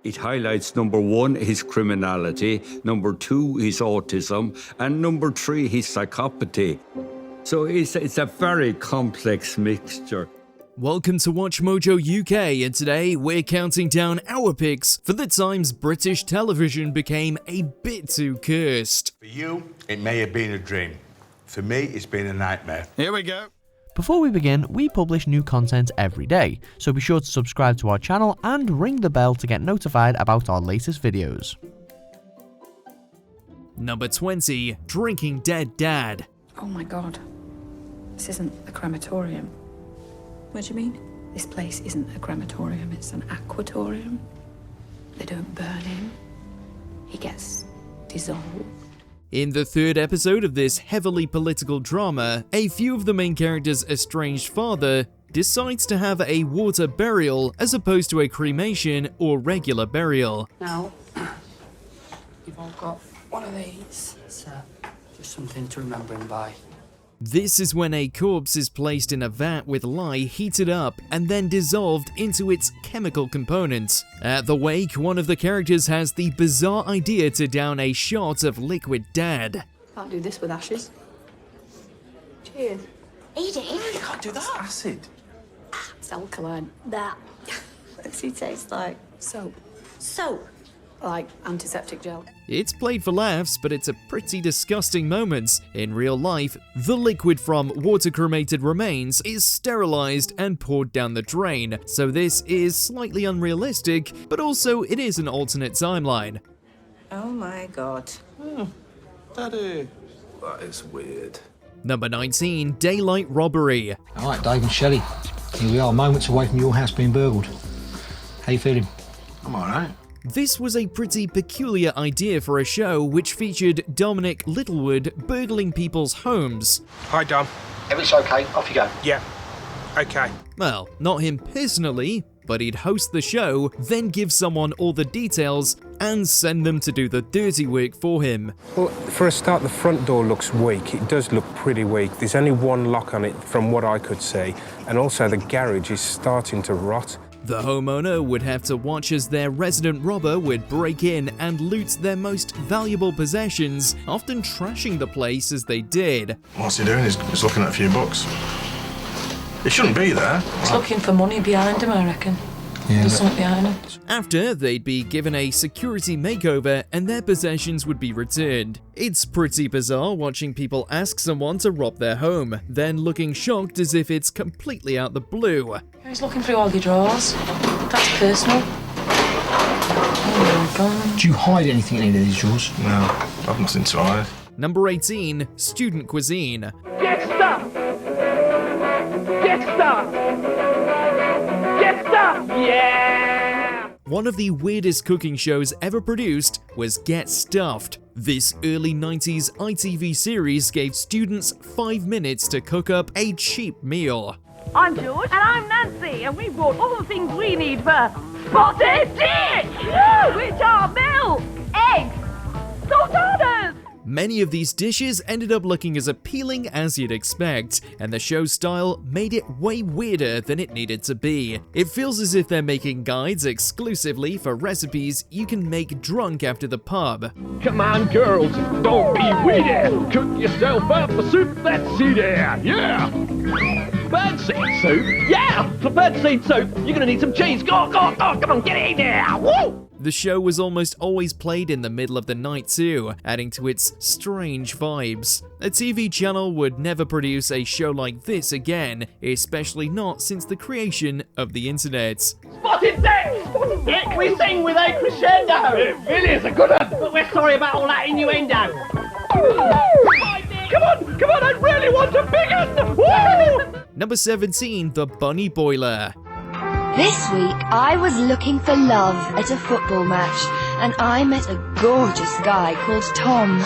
It highlights, number one, his criminality, number two, his autism, and number three, his psychopathy. So it's a very complex mixture. Welcome to WatchMojo UK, and today we're counting down our picks for the times British television became a bit too cursed. For you, it may have been a dream. For me, it's been a nightmare. Here we go. Before we begin, we publish new content every day, so be sure to subscribe to our channel and ring the bell to get notified about our latest videos. Number 20, Drinking Dead Dad. Oh my god. This isn't a crematorium. What do you mean? This place isn't a crematorium, it's an aquatorium. They don't burn him. He gets dissolved. In the third episode of this heavily political drama, a few of the main characters' estranged father decides to have a water burial as opposed to a cremation or regular burial. Now, you've all got one of these. It's just something to remember him by. This is when a corpse is placed in a vat with lye heated up and then dissolved into its chemical components. At the wake, one of the characters has the bizarre idea to down a shot of liquid dad. Can't do this with ashes. Cheers. Eat it. You can't do that. Acid. It's alkaline. That. What's he taste like? Soap. Soap. Like antiseptic gel. It's played for laughs, but it's a pretty disgusting moment. In real life, the liquid from water-cremated remains is sterilized and poured down the drain, so this is slightly unrealistic, but also it is an alternate timeline. Oh my god. Daddy. That is weird. Number 19, Daylight Robbery. Alright, Dave and Shelley. Here we are, moments away from your house being burgled. How you feeling? I'm alright. This was a pretty peculiar idea for a show which featured Dominic Littlewood burgling people's homes. Hi, Dom. Everything's okay, off you go. Yeah. Okay. Well, not him personally, but he'd host the show, then give someone all the details, and send them to do the dirty work for him. Well, for a start, the front door looks weak. It does look pretty weak. There's only one lock on it from what I could see, and also the garage is starting to rot. The homeowner would have to watch as their resident robber would break in and loot their most valuable possessions, often trashing the place as they did. What's he doing? He's looking at a few books. He shouldn't be there. He's looking for money behind him, I reckon. Yeah, There's something behind him. After, they'd be given a security makeover and their possessions would be returned. It's pretty bizarre watching people ask someone to rob their home, then looking shocked as if it's completely out the blue. He's looking through all your drawers. That's personal. Oh my god. Do you hide anything in any of these drawers? No, I've nothing to hide. Number 18, Student Cuisine. Get stuff! Get stuff! Get stuff! Yeah! One of the weirdest cooking shows ever produced was Get Stuffed. This early 90s ITV series gave students 5 minutes to cook up a cheap meal. I'm George. And I'm Nancy, and we brought all the things we need for spotted dish! Which are milk, eggs, sultanas! Many of these dishes ended up looking as appealing as you'd expect, and the show's style made it way weirder than it needed to be. It feels as if they're making guides exclusively for recipes you can make drunk after the pub. Come on, girls, don't be weedy. Cook yourself up a soup that's seedy. Yeah! Birdseed soup? Yeah! For birdseed soup, you're gonna need some cheese. Go, go, go! Come on, get it in there! Woo! The show was almost always played in the middle of the night too, adding to its strange vibes. A TV channel would never produce a show like this again, especially not since the creation of the internet. Spotted dick! Spotted dick! We sing with a crescendo! It really is a good one! But we're sorry about all that innuendo. Come on, I really want a big one! Woo! Number 17, The Bunny Boiler. This week, I was looking for love at a football match, and I met a gorgeous guy called Tom.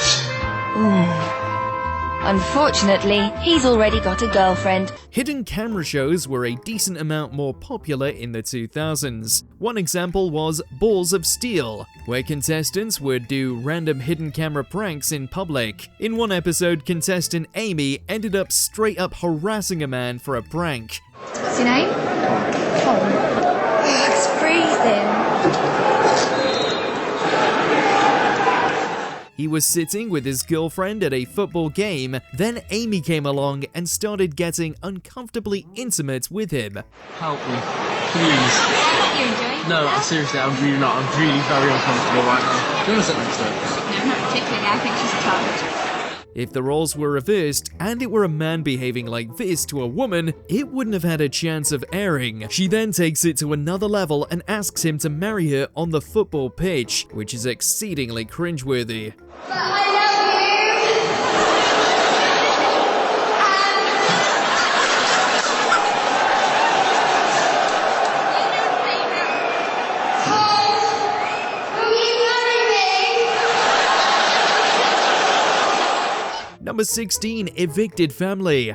Unfortunately, he's already got a girlfriend. Hidden camera shows were a decent amount more popular in the 2000s. One example was Balls of Steel, where contestants would do random hidden camera pranks in public. In one episode, contestant Amy ended up straight up harassing a man for a prank. What's your name? Tom. It's freezing. He was sitting with his girlfriend at a football game, then Amy came along and started getting uncomfortably intimate with him. Help me, please. You enjoy? No, seriously, I'm really not. I'm really very uncomfortable right now. Do you want to sit next to her? No, not particularly. I think she's tired. If the roles were reversed and it were a man behaving like this to a woman, it wouldn't have had a chance of airing. She then takes it to another level and asks him to marry her on the football pitch, which is exceedingly cringeworthy. Number 16, Evicted Family.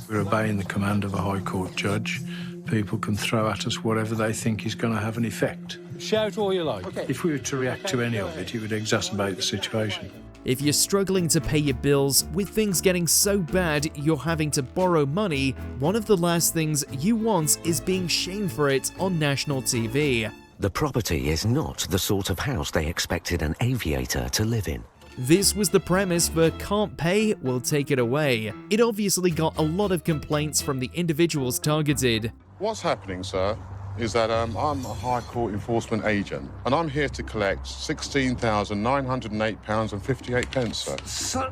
We're obeying the command of a High Court judge. People can throw at us whatever they think is going to have an effect. Shout all you like. Okay. If we were to react to any of it, it would exacerbate the situation. If you're struggling to pay your bills, with things getting so bad you're having to borrow money, one of the last things you want is being shamed for it on national TV. The property is not the sort of house they expected an aviator to live in. This was the premise for Can't Pay, We'll Take It Away. It obviously got a lot of complaints from the individuals targeted. What's happening, sir, is that I'm a High Court enforcement agent, and I'm here to collect £16,908.58, sir.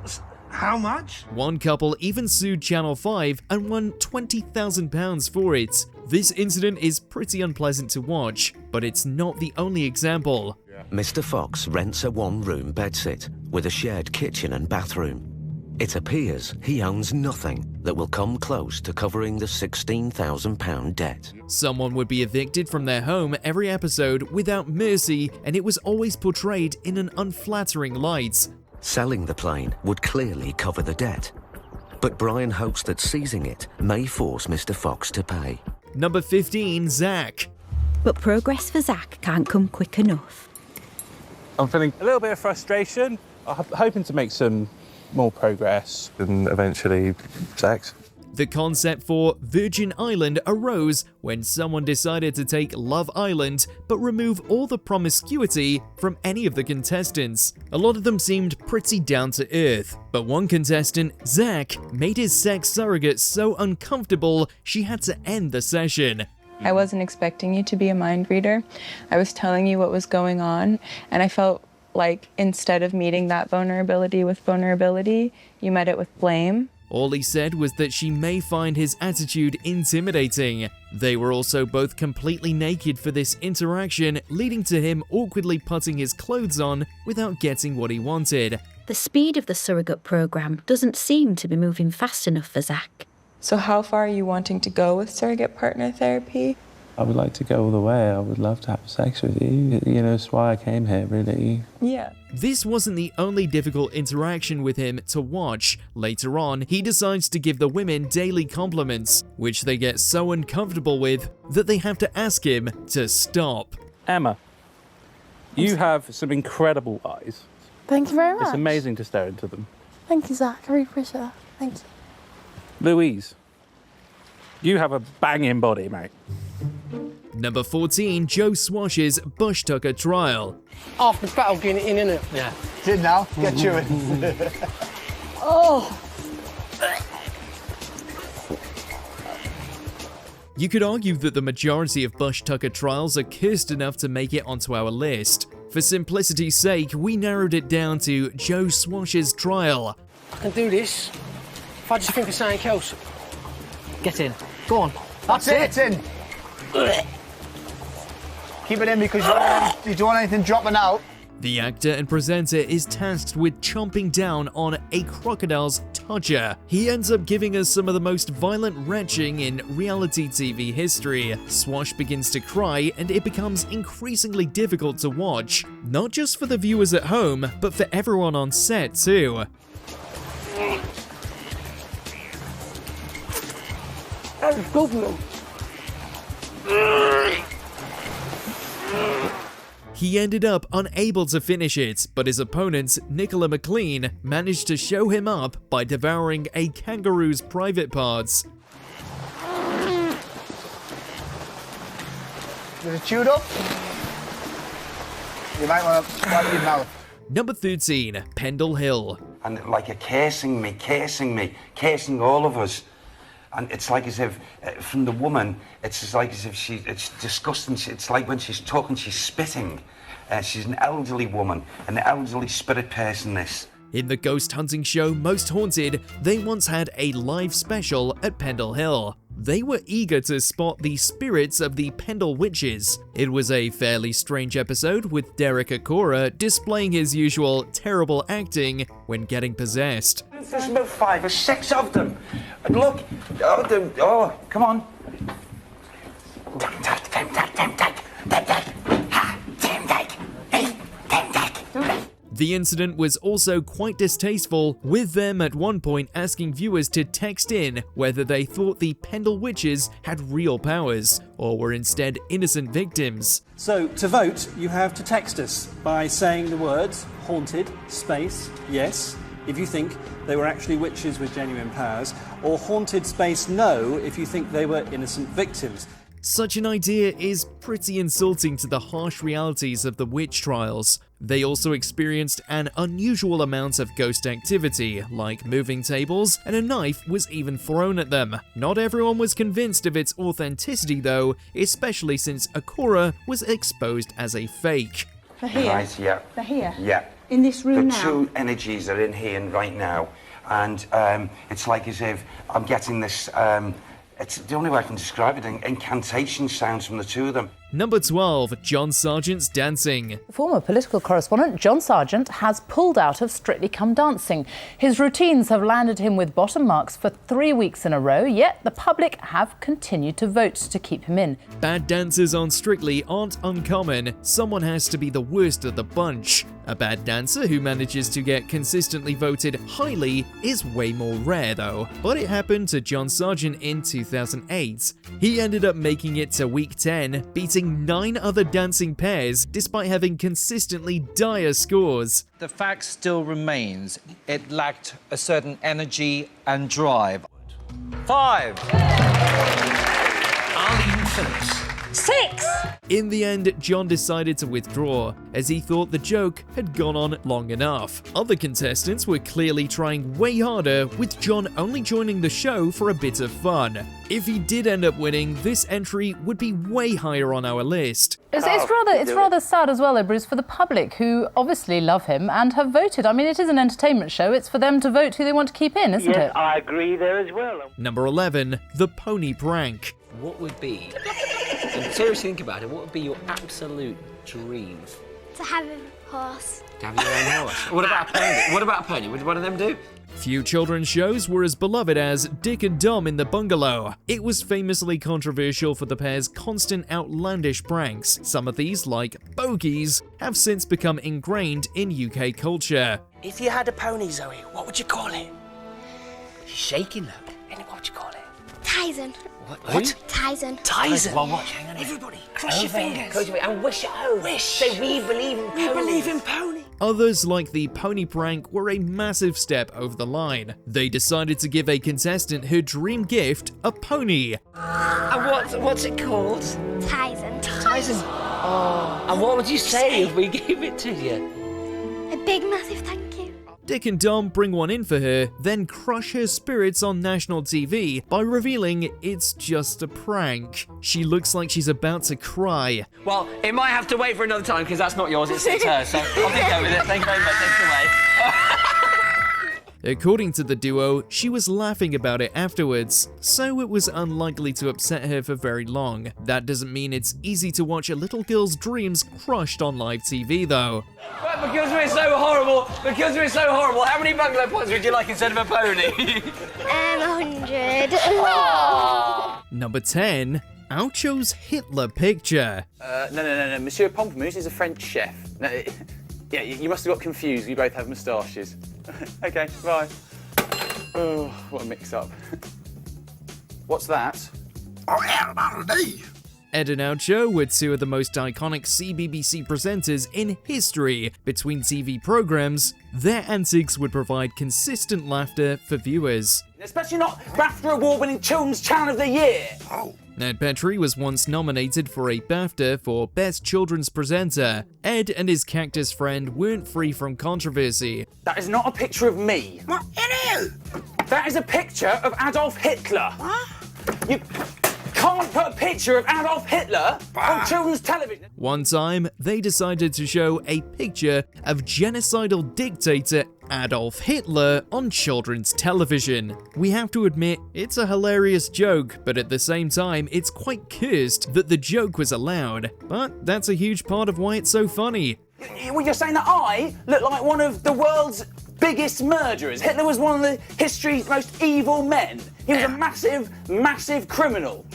How much? One couple even sued Channel 5 and won £20,000 for it. This incident is pretty unpleasant to watch, but it's not the only example. Mr. Fox rents a one-room bedsit with a shared kitchen and bathroom. It appears he owns nothing that will come close to covering the £16,000 debt. Someone would be evicted from their home every episode without mercy, and it was always portrayed in an unflattering light. Selling the plane would clearly cover the debt, but Brian hopes that seizing it may force Mr. Fox to pay. Number 15, Zach. But progress for Zach can't come quick enough. I'm feeling a little bit of frustration. I'm hoping to make some more progress and eventually sex. The concept for Virgin Island arose when someone decided to take Love Island but remove all the promiscuity from any of the contestants. A lot of them seemed pretty down to earth, but one contestant, Zach, made his sex surrogate so uncomfortable she had to end the session. I wasn't expecting you to be a mind reader. I was telling you what was going on, and I felt like instead of meeting that vulnerability with vulnerability, you met it with blame. All he said was that she may find his attitude intimidating. They were also both completely naked for this interaction, leading to him awkwardly putting his clothes on without getting what he wanted. The speed of the surrogate program doesn't seem to be moving fast enough for Zach. So how far are you wanting to go with surrogate partner therapy? I would like to go all the way. I would love to have sex with you. You know, that's why I came here, really. Yeah. This wasn't the only difficult interaction with him to watch. Later on, he decides to give the women daily compliments, which they get so uncomfortable with that they have to ask him to stop. Emma, you have some incredible eyes. Thank you very much. It's amazing to stare into them. Thank you, Zach. I really appreciate that. Thank you. Louise, you have a banging body, mate. Number 14, Joe Swash's Bush Tucker trial. Half the battle getting it in, innit? Yeah. Did now? Get chewing. Oh! You could argue that the majority of Bush Tucker trials are cursed enough to make it onto our list. For simplicity's sake, we narrowed it down to Joe Swash's trial. I can do this if I just think of something else. Get in. Go on. That's it, it's in. Keep it in because you don't want anything dropping out. The actor and presenter is tasked with chomping down on a crocodile's todger. He ends up giving us some of the most violent retching in reality TV history. Swash begins to cry and it becomes increasingly difficult to watch. Not just for the viewers at home, but for everyone on set too. That's good. He ended up unable to finish it, but his opponent, Nicola McLean, managed to show him up by devouring a kangaroo's private parts. Is it chewed up? You might want to wipe your mouth. Number 13. Pendle Hill. And like a cursing me, cursing all of us. And it's like as if, from the woman, it's like as if it's disgusting. It's like when she's talking, she's spitting. She's an elderly woman, an elderly spirit person, this. In the ghost hunting show Most Haunted, they once had a live special at Pendle Hill. They were eager to spot the spirits of the Pendle witches. It was a fairly strange episode, with Derek Akora displaying his usual terrible acting when getting possessed. There's about 5 or 6 of them. And look, come on. The incident was also quite distasteful, with them at one point asking viewers to text in whether they thought the Pendle witches had real powers, or were instead innocent victims. So, to vote, you have to text us by saying the words haunted, space, yes, if you think they were actually witches with genuine powers, or haunted space no if you think they were innocent victims. Such an idea is pretty insulting to the harsh realities of the witch trials. They also experienced an unusual amount of ghost activity, like moving tables, and a knife was even thrown at them. Not everyone was convinced of its authenticity though, especially since Akora was exposed as a fake. They're here. Right, yeah. They're here. Yeah. In this room now. The two energies are in here right now, and it's like as if I'm getting this. It's the only way I can describe it. Incantation sounds from the two of them. Number 12. John Sargent's dancing. Former political correspondent John Sargent has pulled out of Strictly Come Dancing. His routines have landed him with bottom marks for 3 weeks in a row, yet the public have continued to vote to keep him in. Bad dancers on Strictly aren't uncommon. Someone has to be the worst of the bunch. A bad dancer who manages to get consistently voted highly is way more rare though. But it happened to John Sargent in 2008. He ended up making it to week 10, beating 9 other dancing pairs despite having consistently dire scores. The fact still remains, it lacked a certain energy and drive. 5. Arlene Phillips. 6. In the end, John decided to withdraw, as he thought the joke had gone on long enough. Other contestants were clearly trying way harder, with John only joining the show for a bit of fun. If he did end up winning, this entry would be way higher on our list. It's rather sad as well, though, Bruce, for the public, who obviously love him and have voted. I mean, it is an entertainment show. It's for them to vote who they want to keep in, isn't it? Yes, I agree there as well. Number 11. The Pony Prank. What would be, and seriously think about it, what would be your absolute dream? To have a horse. To have your own horse. What about a pony? What about a pony? Would one of them do? Few children's shows were as beloved as Dick and Dom in the Bungalow. It was famously controversial for the pair's constant outlandish pranks. Some of these, like bogies, have since become ingrained in UK culture. If you had a pony, Zoe, what would you call it? She's shaking though. And what would you call it? Tyson. What? Tyson. Tyson. Well, watch, hang on. Everybody, cross your fingers. Close your fingers and wish it home. Wish. Say, we believe in ponies. We believe in pony. Others, like the pony prank, were a massive step over the line. They decided to give a contestant her dream gift, a pony. And what's it called? Tyson. Tyson. Oh. And what would you say if we gave it to you? A big, massive thank you. Dick and Dom bring one in for her, then crush her spirits on national TV by revealing it's just a prank. She looks like she's about to cry. Well, it might have to wait for another time because that's not yours, it's hers. So I'll think go with it. Thank you very much. Thanks away. According to the duo, she was laughing about it afterwards, so it was unlikely to upset her for very long. That doesn't mean it's easy to watch a little girl's dreams crushed on live TV though. But because we're so horrible, how many bungalow points would you like instead of a pony? 100. Number 10. Oucho's Hitler picture. No. Monsieur Pamplemousse is a French chef. No, yeah, you must have got confused. We both have moustaches. Okay, bye. Oh, what a mix-up. What's that? Ed and Oucho were two of the most iconic CBBC presenters in history. Between TV programs, their antics would provide consistent laughter for viewers. Especially not BAFTA award-winning Children's Channel of the Year. Ed Petrie was once nominated for a BAFTA for Best Children's Presenter. Ed and his cactus friend weren't free from controversy. That is not a picture of me. What? It is! That is a picture of Adolf Hitler. What? You can't put a picture of Adolf Hitler on children's television. One time, they decided to show a picture of genocidal dictator Adolf Hitler on children's television. We have to admit, it's a hilarious joke, but at the same time, it's quite cursed that the joke was allowed. But that's a huge part of why it's so funny. Well, you're saying that I look like one of the world's biggest murderers. Hitler was one of the history's most evil men. He was a massive, massive criminal.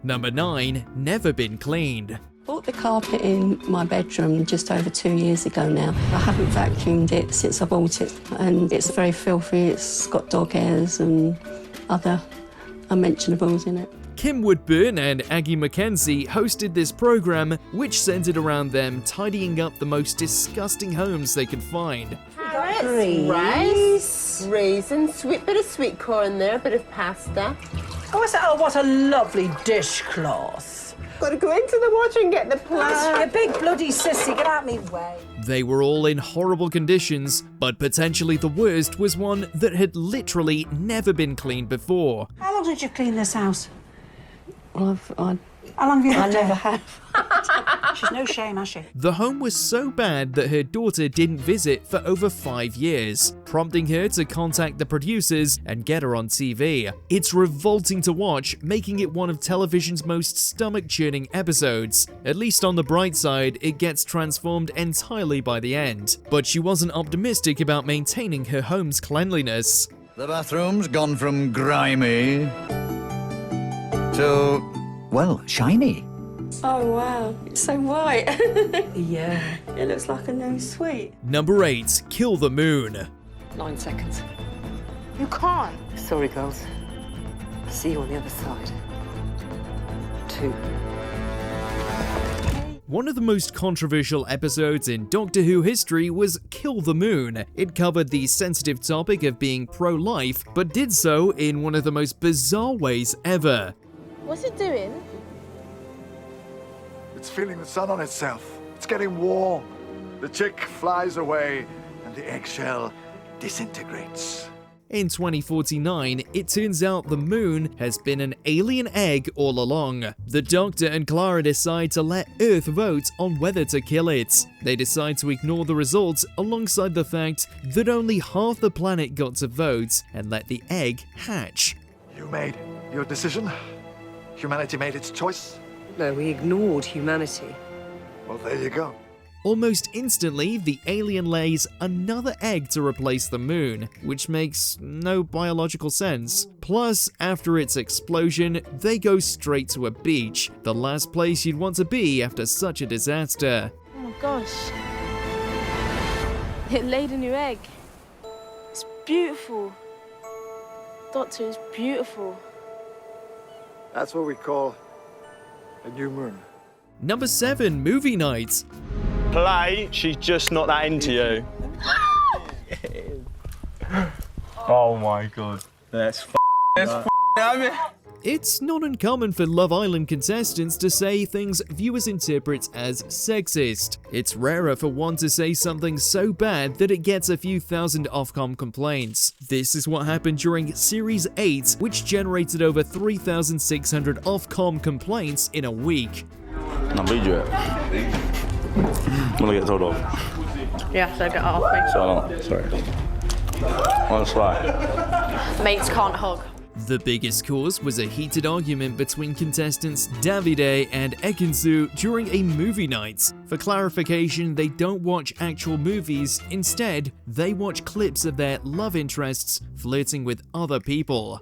Number 9, never been cleaned. Bought the carpet in my bedroom just over 2 years ago now. I haven't vacuumed it since I bought it, and it's very filthy. It's got dog hairs and other unmentionables in it. Kim Woodburn and Aggie Mackenzie hosted this program, which centered around them tidying up the most disgusting homes they could find. Carrots, rice, raisins, bit of sweet corn there, bit of pasta. Oh, what a lovely dishcloth. Got to go into the water and get the plant. You big bloody sissy, get out me way. They were all in horrible conditions, but potentially the worst was one that had literally never been cleaned before. How long did you clean this house? Well, how long have you lived I never there? have. She's no shame, has she? The home was so bad that her daughter didn't visit for over 5 years, prompting her to contact the producers and get her on TV. It's revolting to watch, making it one of television's most stomach-churning episodes. At least on the bright side, it gets transformed entirely by the end. But she wasn't optimistic about maintaining her home's cleanliness. The bathroom's gone from grimy to, well, shiny. Oh, wow. It's so white. Yeah. It looks like a new suite. Number 8, Kill the Moon. 9 seconds. You can't. Sorry, girls. See you on the other side. 2. One of the most controversial episodes in Doctor Who history was Kill the Moon. It covered the sensitive topic of being pro-life, but did so in one of the most bizarre ways ever. What's it doing? It's feeling the sun on itself. It's getting warm. The chick flies away, and the eggshell disintegrates. In 2049, it turns out the moon has been an alien egg all along. The Doctor and Clara decide to let Earth vote on whether to kill it. They decide to ignore the results alongside the fact that only half the planet got to vote and let the egg hatch. You made your decision. Humanity made its choice. No, we ignored humanity. Well, there you go. Almost instantly, the alien lays another egg to replace the moon, which makes no biological sense. Plus, after its explosion, they go straight to a beach, the last place you'd want to be after such a disaster. Oh my gosh. It laid a new egg. It's beautiful. Doctor, it's beautiful. That's what we call a new moon. Number 7, Movie Night. Play, she's just not that into you. Oh my god. That's It's not uncommon for Love Island contestants to say things viewers interpret as sexist. It's rarer for one to say something so bad that it gets a few thousand Ofcom complaints. This is what happened during Series 8, which generated over 3,600 Ofcom complaints in a week. I'm gonna get told off. Yeah, so get off me. Sorry. That's right. Mates can't hug. The biggest cause was a heated argument between contestants Davide and Ekinsu during a movie night. For clarification, they don't watch actual movies, instead, they watch clips of their love interests flirting with other people.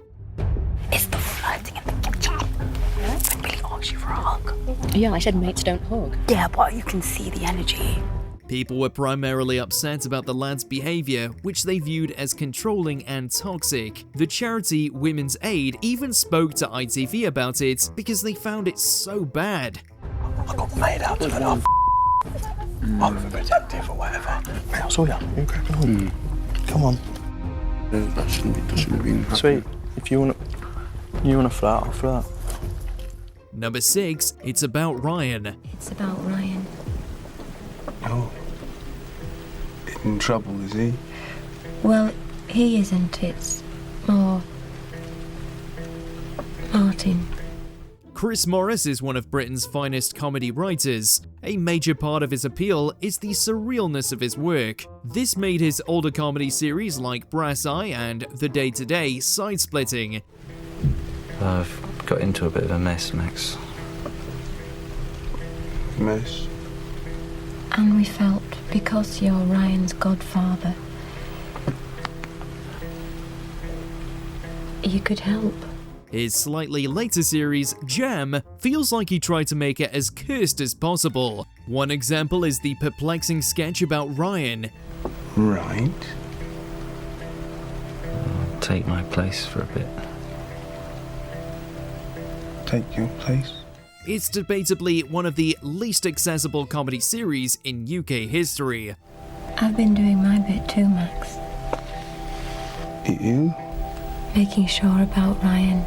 It's the flirting in the kitchen. When Billy asks you for a hug. Yeah, I said mates don't hug. Yeah, but you can see the energy. People were primarily upset about the lad's behavior, which they viewed as controlling and toxic. The charity Women's Aid even spoke to ITV about it because they found it so bad. I got made out of an overprotective or whatever. Mate, I saw ya. You cracking on. Come on. That shouldn't have been. Sweet. If you wanna flirt, I'll flirt. Number 6, It's About Ryan. It's about Ryan. Oh. In trouble, is he? Well, he isn't. It's more Martin. Chris Morris is one of Britain's finest comedy writers. A major part of his appeal is the surrealness of his work. This made his older comedy series like Brass Eye and The Day to Day side-splitting. I've got into a bit of a mess, Max. Mess? And we felt, because you're Ryan's godfather, you could help. His slightly later series, Jam, feels like he tried to make it as cursed as possible. One example is the perplexing sketch about Ryan. Right. I'll take my place for a bit. Take your place? It's debatably one of the least accessible comedy series in UK history. I've been doing my bit too, Max. You? Making sure about Ryan.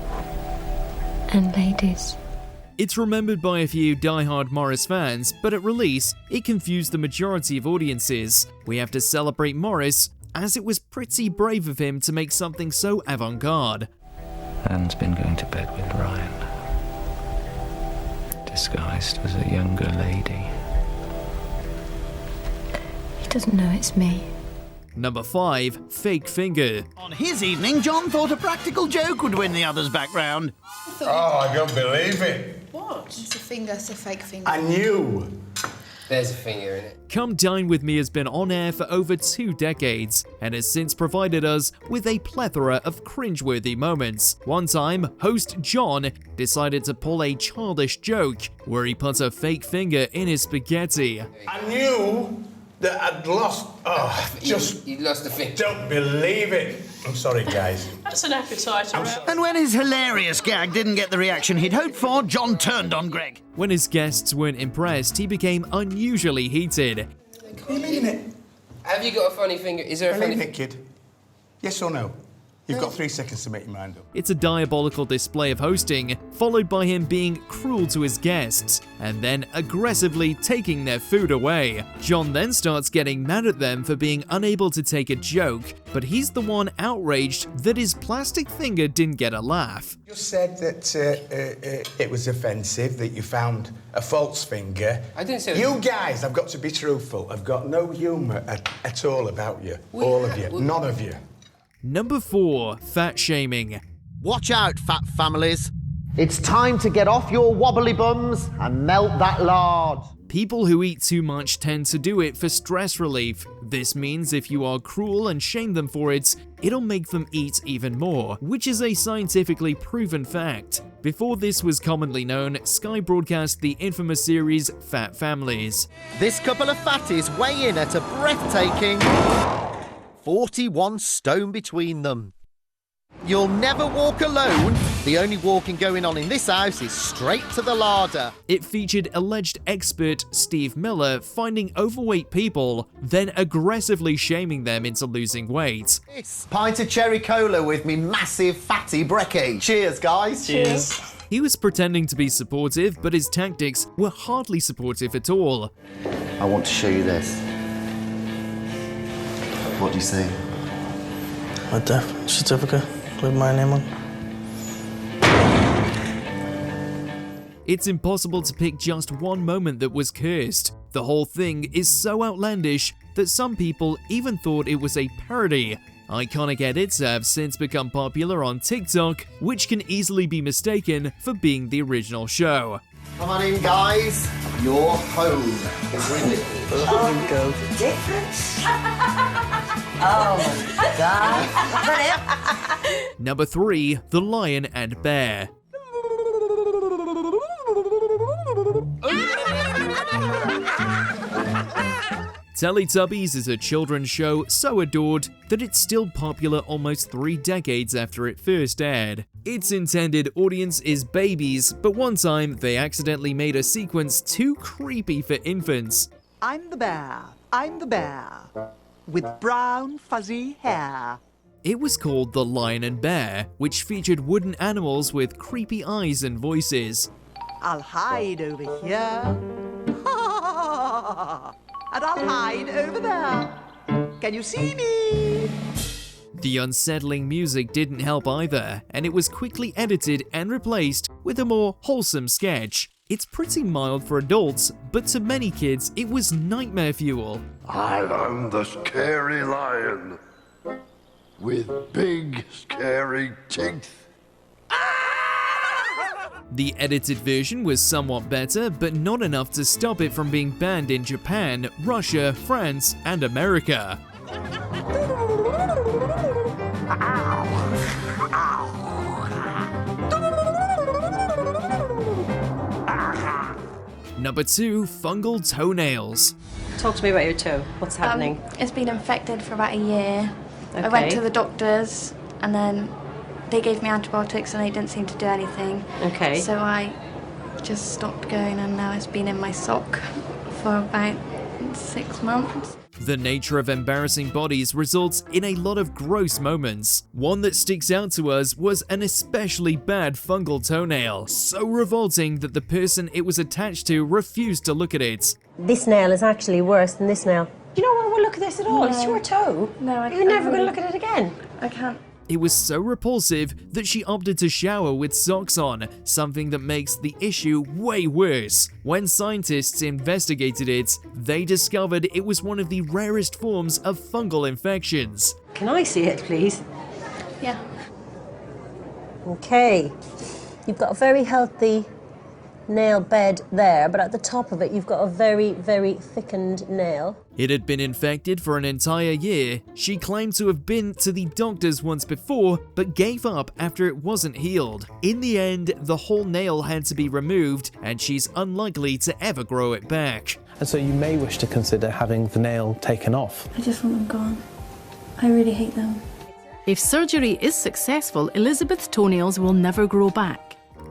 And ladies. It's remembered by a few die-hard Morris fans, but at release, it confused the majority of audiences. We have to celebrate Morris, as it was pretty brave of him to make something so avant-garde. Anne's been going to bed with Ryan, disguised as a younger lady. He doesn't know it's me. Number 5, Fake Finger. On his evening, John thought a practical joke would win the others back round. Oh, I don't believe it. What? It's a finger, it's a fake finger. I knew. There's a finger in it. Come Dine With Me has been on air for over 2 decades and has since provided us with a plethora of cringeworthy moments. One time, host John decided to pull a childish joke where he put a fake finger in his spaghetti. I knew that I'd lost. Oh, you lost the finger. Don't believe it. I'm sorry, guys. That's an appetizer. And when his hilarious gag didn't get the reaction he'd hoped for, John turned on Greg. When his guests weren't impressed, he became unusually heated. Are you mean it? Have you got a funny finger? Is there a funny finger, kid? Yes or no? You've got 3 seconds to make your mind up. It's a diabolical display of hosting, followed by him being cruel to his guests, and then aggressively taking their food away. John then starts getting mad at them for being unable to take a joke, but he's the one outraged that his plastic finger didn't get a laugh. You said that it was offensive, that you found a false finger. I didn't say that. You guys, I've got to be truthful. I've got no humour at all about you. All of you. None of you. Number 4, Fat Shaming. Watch out, fat families. It's time to get off your wobbly bums and melt that lard. People who eat too much tend to do it for stress relief. This means if you are cruel and shame them for it, it'll make them eat even more, which is a scientifically proven fact. Before this was commonly known, Sky broadcast the infamous series Fat Families. This couple of fatties weigh in at a breathtaking 41 stone between them. You'll never walk alone. The only walking going on in this house is straight to the larder. It featured alleged expert Steve Miller finding overweight people, then aggressively shaming them into losing weight. Pint of cherry cola with me massive fatty brekkie. Cheers, guys. Cheers. He was pretending to be supportive, but his tactics were hardly supportive at all. I want to show you this. What do you see? My death certificate with my name on. It's impossible to pick just one moment that was cursed. The whole thing is so outlandish that some people even thought it was a parody. Iconic edits have since become popular on TikTok, which can easily be mistaken for being the original show. Come on in, guys. You're home. Oh, go. Difference. Oh, my God. Number 3, The Lion and Bear. Teletubbies is a children's show so adored that it's still popular almost 3 decades after it first aired. Its intended audience is babies, but one time they accidentally made a sequence too creepy for infants. I'm the bear, with brown fuzzy hair. It was called The Lion and Bear, which featured wooden animals with creepy eyes and voices. I'll hide over here. And I'll hide over there. Can you see me? The unsettling music didn't help either, and it was quickly edited and replaced with a more wholesome sketch. It's pretty mild for adults, but to many kids, it was nightmare fuel. I am the scary lion with big, scary teeth. The edited version was somewhat better, but not enough to stop it from being banned in Japan, Russia, France, and America. Number 2, fungal toenails. Talk to me about your toe. What's happening? It's been infected for about a year. Okay. I went to the doctors and then they gave me antibiotics and they didn't seem to do anything. Okay. So I just stopped going and now it's been in my sock for about 6 months. The nature of embarrassing bodies results in a lot of gross moments. One that sticks out to us was an especially bad fungal toenail, so revolting that the person it was attached to refused to look at it. This nail is actually worse than this nail. You don't want to look at this at all. No. It's your toe. No, You're never going to look at it again. I can't. It was so repulsive that she opted to shower with socks on, something that makes the issue way worse. When scientists investigated it, they discovered it was one of the rarest forms of fungal infections. Can I see it, please? Yeah. Okay. You've got a very healthy nail bed there, but at the top of it you've got a very, very thickened nail. It had been infected for an entire year. She claimed to have been to the doctors once before, but gave up after it wasn't healed. In the end, the whole nail had to be removed, and she's unlikely to ever grow it back. And so you may wish to consider having the nail taken off. I just want them gone. I really hate them. If surgery is successful, Elizabeth's toenails will never grow back.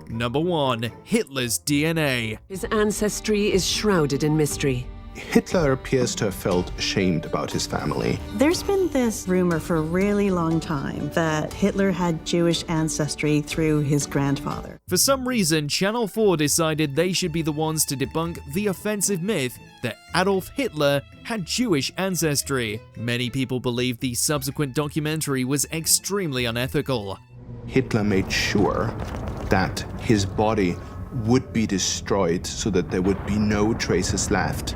Number 1. Hitler's DNA. His ancestry is shrouded in mystery. Hitler appears to have felt ashamed about his family. There's been this rumor for a really long time that Hitler had Jewish ancestry through his grandfather. For some reason, Channel 4 decided they should be the ones to debunk the offensive myth that Adolf Hitler had Jewish ancestry. Many people believe the subsequent documentary was extremely unethical. Hitler made sure that his body would be destroyed so that there would be no traces left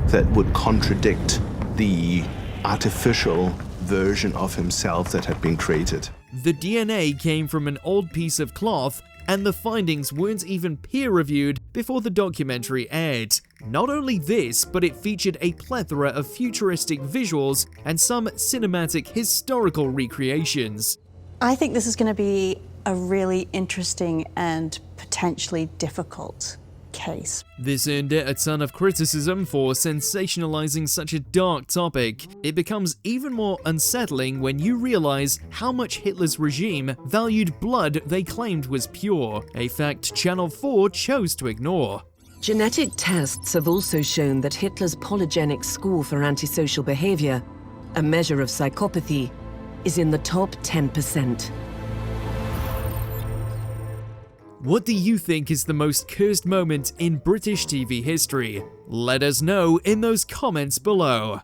that would contradict the artificial version of himself that had been created. The DNA came from an old piece of cloth, and the findings weren't even peer-reviewed before the documentary aired. Not only this, but it featured a plethora of futuristic visuals and some cinematic historical recreations. I think this is going to be a really interesting and potentially difficult case. This earned it a ton of criticism for sensationalizing such a dark topic. It becomes even more unsettling when you realize how much Hitler's regime valued blood they claimed was pure, a fact Channel 4 chose to ignore. Genetic tests have also shown that Hitler's polygenic score for antisocial behavior, a measure of psychopathy, is in the top 10%. What do you think is the most cursed moment in British TV history? Let us know in those comments below.